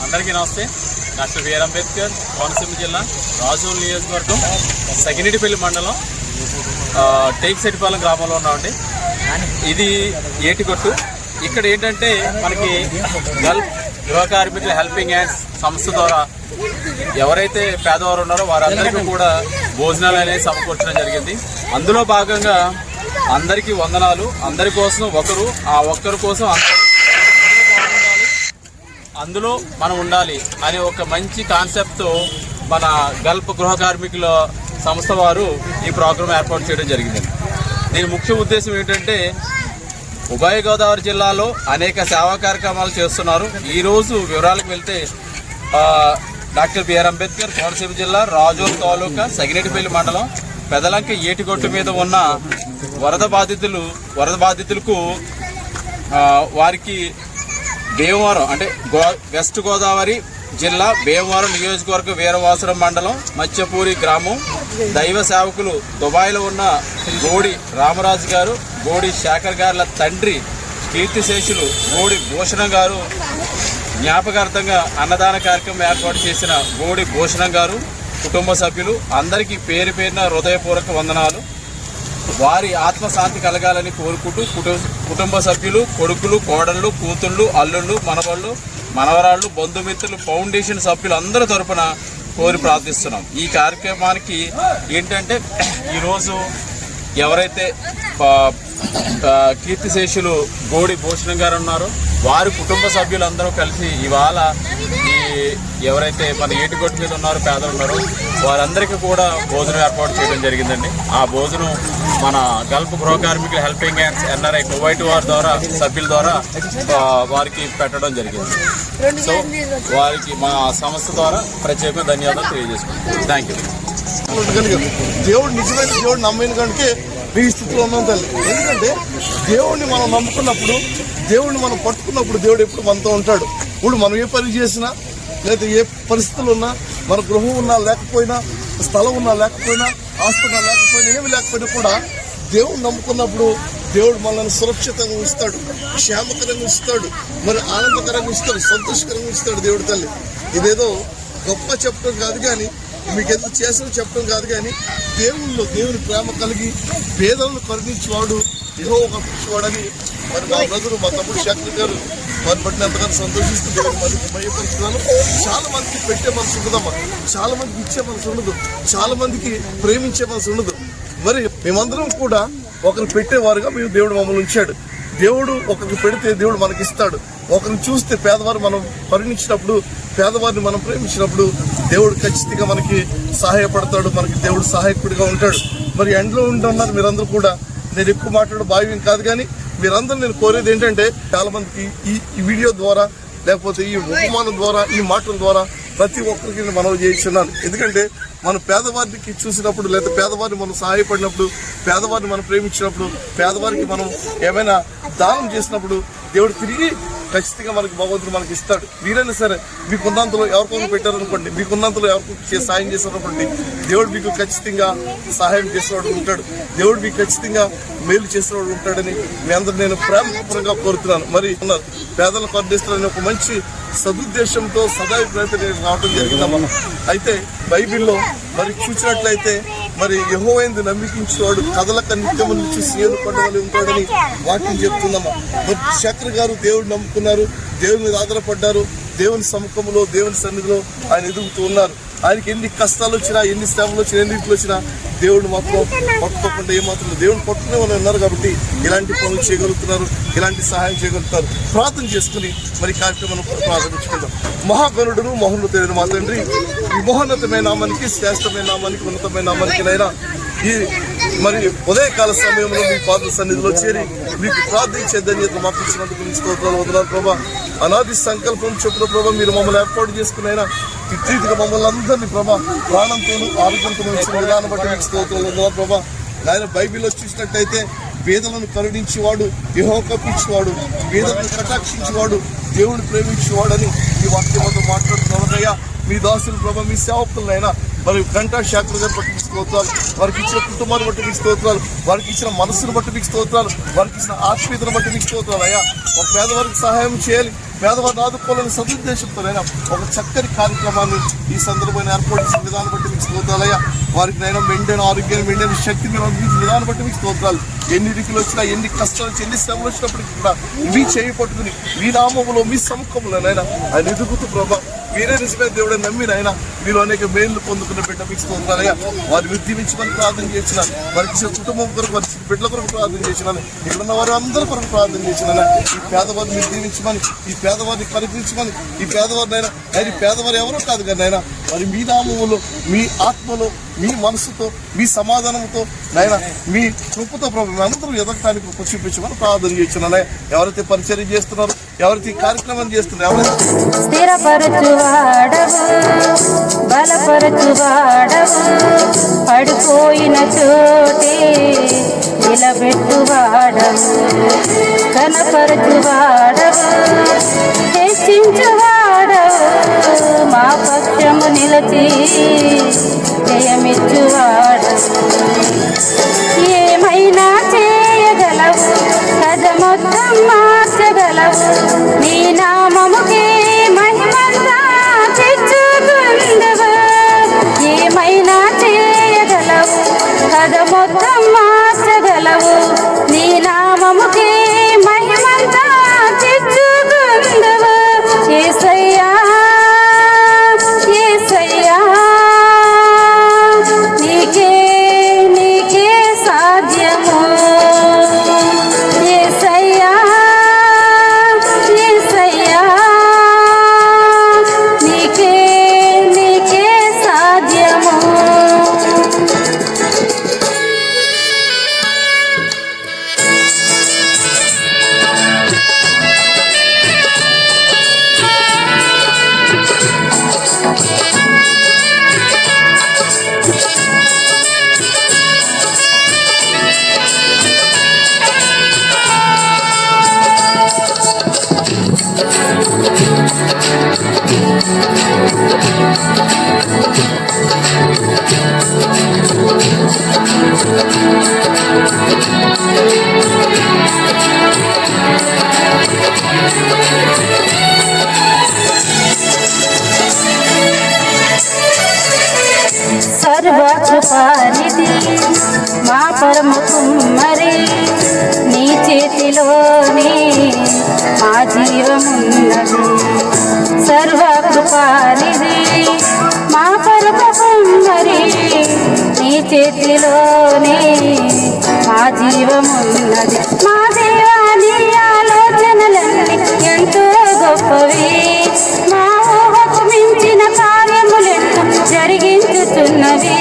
అందరికీ నమస్తే. Doctor BR Ambedkar, Konaseema జిల్లా రాజోల్ నియోజకవర్గం సగినేటిపల్లి మండలం టేక్సెట్టిపాలెం గ్రామంలో ఉన్నామండి. ఇది ఏటికొట్టు. ఇక్కడ ఏంటంటే మనకి గల్ఫ్ గృహ కార్మికుల హెల్పింగ్ హ్యాండ్స్ సంస్థ ద్వారా ఎవరైతే పేదవారు ఉన్నారో వారందరికీ కూడా భోజనాలు అనేది సమకూర్చడం జరిగింది. అందులో భాగంగా అందరికీ వందనాలు, అందరి కోసం ఒకరు, ఆ ఒక్కరి కోసం అందులో మనం ఉండాలి అనే ఒక మంచి కాన్సెప్ట్తో మన గల్ఫ్ గృహ కార్మికుల సంస్థ వారు ఈ ప్రోగ్రాం ఏర్పాటు చేయడం జరిగింది. దీని ముఖ్య ఉద్దేశం ఏంటంటే ఉభయ గోదావరి జిల్లాలో అనేక సేవా కార్యక్రమాలు చేస్తున్నారు. ఈరోజు వివరాలకు వెళ్తే డాక్టర్ బిఆర్ అంబేద్కర్, కోనసీమ జిల్లా రాజోల్ తాలూకా సగినేటిపల్లి మండలం పెదలంక ఏటిగొట్టు మీద ఉన్న వరద బాధితులకు వారికి భీమవరం అంటే వెస్ట్ గోదావరి జిల్లా భీమవరం నియోజకవర్గ వీరవాసురం మండలం మత్స్యపూరి గ్రామం దైవ సేవకులు దుబాయ్లో ఉన్న గోడి రామరాజు గారు, గోడి శేఖర్ గారుల తండ్రి కీర్తిశేషులు గోడి భూషణం గారు జ్ఞాపకార్థంగా అన్నదాన కార్యక్రమం ఏర్పాటు చేసిన గోడి భూషణం గారు కుటుంబ సభ్యులు అందరికీ పేరు పేరున హృదయపూర్వక వందనాలు. వారి ఆత్మశాంతి కలగాలని కోరుకుంటూ కుటుంబ సభ్యులు, కొడుకులు, కోడళ్ళు, కూతుళ్ళు, అల్లుళ్ళు, మనవళ్ళు, మనవరాళ్ళు, బంధుమిత్రులు, ఫౌండేషన్ సభ్యులు అందరి తరపున కోరి ప్రార్థిస్తున్నాం. ఈ కార్యక్రమానికి ఏంటంటే ఈరోజు ఎవరైతే కీర్తిశేషులు గోడి భూషణం గారు ఉన్నారో వారి కుటుంబ సభ్యులందరూ కలిసి ఇవాళ ఎవరైతే మన ఏటిగొట్టు మీద ఉన్నారో పేదలు ఉన్నారో వారందరికీ కూడా భోజనం ఏర్పాటు చేయడం జరిగిందండి. ఆ భోజనం మన గల్ఫ్ గృహ కార్మికుల హెల్పింగ్ హ్యాండ్స్ ఎన్ఆర్ఐ కువైట్ వారి ద్వారా సభ్యుల ద్వారా వారికి పెట్టడం జరిగింది. సో వారికి మా సంస్థ ద్వారా ప్రత్యేకంగా ధన్యవాదాలు తెలియజేసుకుంటాం. Thank you. దేవుడు నిజమైన దేవుడు నమ్మిన కనుక ఈ స్థితిలో ఉన్నాం తల్లి. ఎందుకంటే దేవుడిని మనం నమ్ముకున్నప్పుడు, దేవుడిని మనం పట్టుకున్నప్పుడు దేవుడు ఎప్పుడు మనతో ఉంటాడు. ఇప్పుడు మనం ఏ పని చేసినా లేదా ఏ పరిస్థితులు ఉన్నా, మన గృహం ఉన్నా లేకపోయినా, స్థలం ఉన్నా లేకపోయినా, ఆస్తి ఉన్నా లేకపోయినా, ఏమి లేకపోయినా కూడా దేవుడు నమ్ముకున్నప్పుడు దేవుడు మనల్ని సురక్షితంగా ఉంచుతాడు, క్షేమకరంగా ఉంచుతాడు, మరి ఆనందకరంగా ఉంచుతాడు, సంతోషకరంగా ఉంచుతాడు దేవుడి తల్లి. ఇదేదో గొప్ప చెప్పడం కాదు కానీ, మీకు ఎంత చేసిన చెప్పడం కాదు కానీ, దేవుని ప్రేమ కలిగి పేదలను కరుణించేవాడు యెహోవా పిలిచేవాడని మరి మా బ్రదరు, మా తమ్ముడు శేఖర్ గారు వారిని బట్టి ఎంతగానో సంతోషిస్తూ దేవుని మందికి భయపరుస్తున్నాను. చాలా మందికి పెట్టే మనసు ఉండదమ్మా, చాలా మందికి ఇచ్చే మనసు ఉండదు, చాలా మందికి ప్రేమించే మనసు ఉండదు. మరి మేమందరం కూడా ఒకరిని పెట్టేవారుగా దేవుడు మమ్మల్ని ఉంచాడు. దేవుడు ఒకరికి పెడితే దేవుడు మనకి ఇస్తాడు. ఒకరిని చూస్తే పేదవారు మనం కరుణించినప్పుడు, పేదవారిని మనం ప్రేమించినప్పుడు దేవుడు ఖచ్చితంగా మనకి సహాయపడతాడు, మనకి దేవుడు సహాయకుడిగా ఉంటాడు. మరి ఎండలో ఉంటున్నారు మీరందరూ కూడా. నేను ఎక్కువ మాట్లాడే భావ్యం కాదు కానీ మీరందరూ నేను కోరేది ఏంటంటే చాలా మందికి ఈ వీడియో ద్వారా లేకపోతే ఈ ఉపమానం ద్వారా, ఈ మాటల ద్వారా ప్రతి ఒక్కరికి నేను మనవి చేస్తున్నాను. ఎందుకంటే మనం పేదవారికి చూసినప్పుడు లేదా పేదవారిని మనం సహాయపడినప్పుడు, పేదవారిని మనం ప్రేమించినప్పుడు, పేదవారికి మనం ఏమైనా దానం చేసినప్పుడు దేవుడు తిరిగి ఖచ్చితంగా మనకి భగవంతుడు మనకి ఇస్తాడు. మీరైనా సరే మీకున్నంతలో ఎవరికొకరు పెట్టారనుకోండి, మీకున్నంతలో ఎవరికి సాయం చేశారనుకోండి, దేవుడు మీకు ఖచ్చితంగా సహాయం చేసేవాడు ఉంటాడు, దేవుడు మీకు ఖచ్చితంగా మేలు చేసేవాడు ఉంటాడని మీ అందరూ నేను ప్రేమపూర్వకంగా కోరుతున్నాను. మరి పేదలను కరుణిస్తారని ఒక మంచి సదుద్దేశంతో సదాభిప్రాయంతో నేను రావడం జరిగిందమ్మా. అయితే బైబిల్లో మరి చూసినట్లయితే మరి యెహోవాను నమ్మికించేవాడు కదలక నిత్యము నిలిచి సీయోను కొండవలె ఉంటాడని వాక్యం చెప్తుందమ్మా. మరి శేఖర్ గారు దేవుడు నమ్ముకున్నారు, దేవుని మీద ఆధారపడ్డారు, దేవుని సముఖంలో, దేవుని సన్నిధిలో ఆయన ఎదుగుతూ ఉన్నారు. ఆయనకి ఎన్ని కష్టాలు వచ్చినా, ఎన్ని శ్రమలు వచ్చినా, ఎన్ని ఇట్లు వచ్చినా దేవుడు మాత్రం పట్టుకోకుండా ఏమాత్రం దేవుడు పట్టుకునే వాళ్ళు ఉన్నారు కాబట్టి ఇలాంటి పనులు చేయగలుగుతున్నారు, ఇలాంటి సహాయం చేయగలుగుతారు. ప్రార్థన చేసుకుని మరి కార్యక్రమం ప్రారంభించుకుందాం. మహాగణుడును మహోన్నతుడైన మా తండ్రి, ఈ మహోన్నతమైన నామానికి, శ్రేష్టమైన నామానికి, ఉన్నతమైన నామానికి నైనా ఈ మరి ఉదయకాల సమయంలో మీ పాద సన్నిధిలో చేరి మీకు ప్రార్థించే ధన్యత మాకు ఇచ్చినందుకు మీకు స్తోత్రాలు వందనాలు ప్రభా. అనాది సంకల్పం చొప్పున ప్రభా మీరు మమ్మల్ని ఏర్పాటు చేసుకునైనా ఇట్రీతిగా మమ్మల్ని అందరినీ ప్రభా ప్రాణంతోనూ ఆరోగ్యంతో ఇచ్చిన విధానం బట్టి మీకు స్తోత్రాలు వందనాలు ప్రభా. ఆయన బైబిల్లో చూసినట్టయితే పేదలను కరుణించేవాడు, యెహోవా కప్పించేవాడు, పేదలను కటాక్షించేవాడు, దేవుడు ప్రేమించేవాడని ఈ వాక్యంతో మాట్లాడుతున్నారయ్యా. మీ దాసులు ప్రభా, మీ సేవకులైనా మరి గంటా శేఖర్ గారు బట్టి మీకు స్తోత్రాలు, వారికి ఇచ్చిన కుటుంబాన్ని బట్టి మీకు స్తోత్రాలు, వారికి ఇచ్చిన మనస్సును బట్టి మీకు స్తోత్రాలు, వారికి ఇచ్చిన ఆత్మీయతను బట్టి మీకు స్తోత్రాలు అయ్యా. ఒక పేదవారికి సహాయం చేయాలి, పేదవారిని ఆదుకోవాలని సదుద్దేశంతో నైనా ఒక చక్కని కార్యక్రమాన్ని ఈ సందర్భంగా ఏర్పాటు చేసిన విధానం బట్టి మీకు స్తోత్రాలయ్యా. వారికి నైనా మెండైన ఆరోగ్యాన్ని మెండైన శక్తిని మీరు అందించిన విధానం బట్టి మీకు స్తోత్రాలు. ఎన్ని ఇరుకులు వచ్చినా, ఎన్ని కష్టాలు వచ్చి, ఎన్ని శ్రమలు వచ్చినప్పటికీ కూడా మీ చేయి పట్టుకుని మీ నామములో మీ సముఖంలోనైనా ఆయన ఎదుగుతూ ప్రభా మీరే నిజమైన దేవుడే నమ్మినైనా మీరు అనేక మేలు పొందుకున్న బిడ్డ మీకు స్తోత్రాలయ్యా. వారిని దీవించమని ప్రార్థన చేసిన, వారికి కుటుంబం కొరకు, వారి బిడ్డల కొరకు ప్రార్థన చేసినాను, ఇక్కడ ఉన్న వారు అందరి కొరకు ప్రార్థన చేసినాను. ఈ పేదవారిని మీరు దీవించమని, ఈ పేదవారిని కనిపించమని, ఈ పేదవారినైనా ఆయన పేదవారు ఎవరో కాదు కానీ అయినా మరి మీ నామములో, మీ ఆత్మలో, మీ మనసుతో, మీ సమాధానంతో నాయన మీ కృపతో ప్రభు అందరూ ఎదగటానికి కృప చూపించమని ప్రార్థన చేస్తున్నాను. ఎవరైతే పరిచయం చేస్తున్నారో, ఎవరైతే ఈ కార్యక్రమం చేస్తున్నారు, ఎవరైతే స్థిరపరచువాడవు, బలపరచువాడవు, పడిపోయిన చోటే నిలబెట్టువాడవు, కనపరచువాడవు, హెచ్చించువాడవు, మా పక్షము నిలిచి జయమిచ్చువాడవు. ఏమైనా చేయగలవు, కథ మొత్తం మార్చగలవు, నీ నామముకే మహిమంతా తెచ్చుకుందువు. ఏమైనా చేయగలవు, కథ మొత్తం మార్చగలవు, నీ నామముకే మహిమంతా తెచ్చుకుందువు. యేసయ్యా యేసయ్యా నీకే నీకే సాధ్యము. యేసయ్యా యేసయ్యా నీకే నీకే సాధ్యము. సర్వకృపానిధి మా పరమ కుమ్మరి, నీ చేతిలోనే మా జీవమున్నది. సర్వకృపానిధి మా పరమ కుమ్మరి, నీ చేతిలోనే మా జీవమున్నది. మా దేవాని ఆలోచనలన్నీ ఎంతో గొప్పవి, మా ఊహకు మించిన కార్యములెన్నో జరిగించుచున్నవి.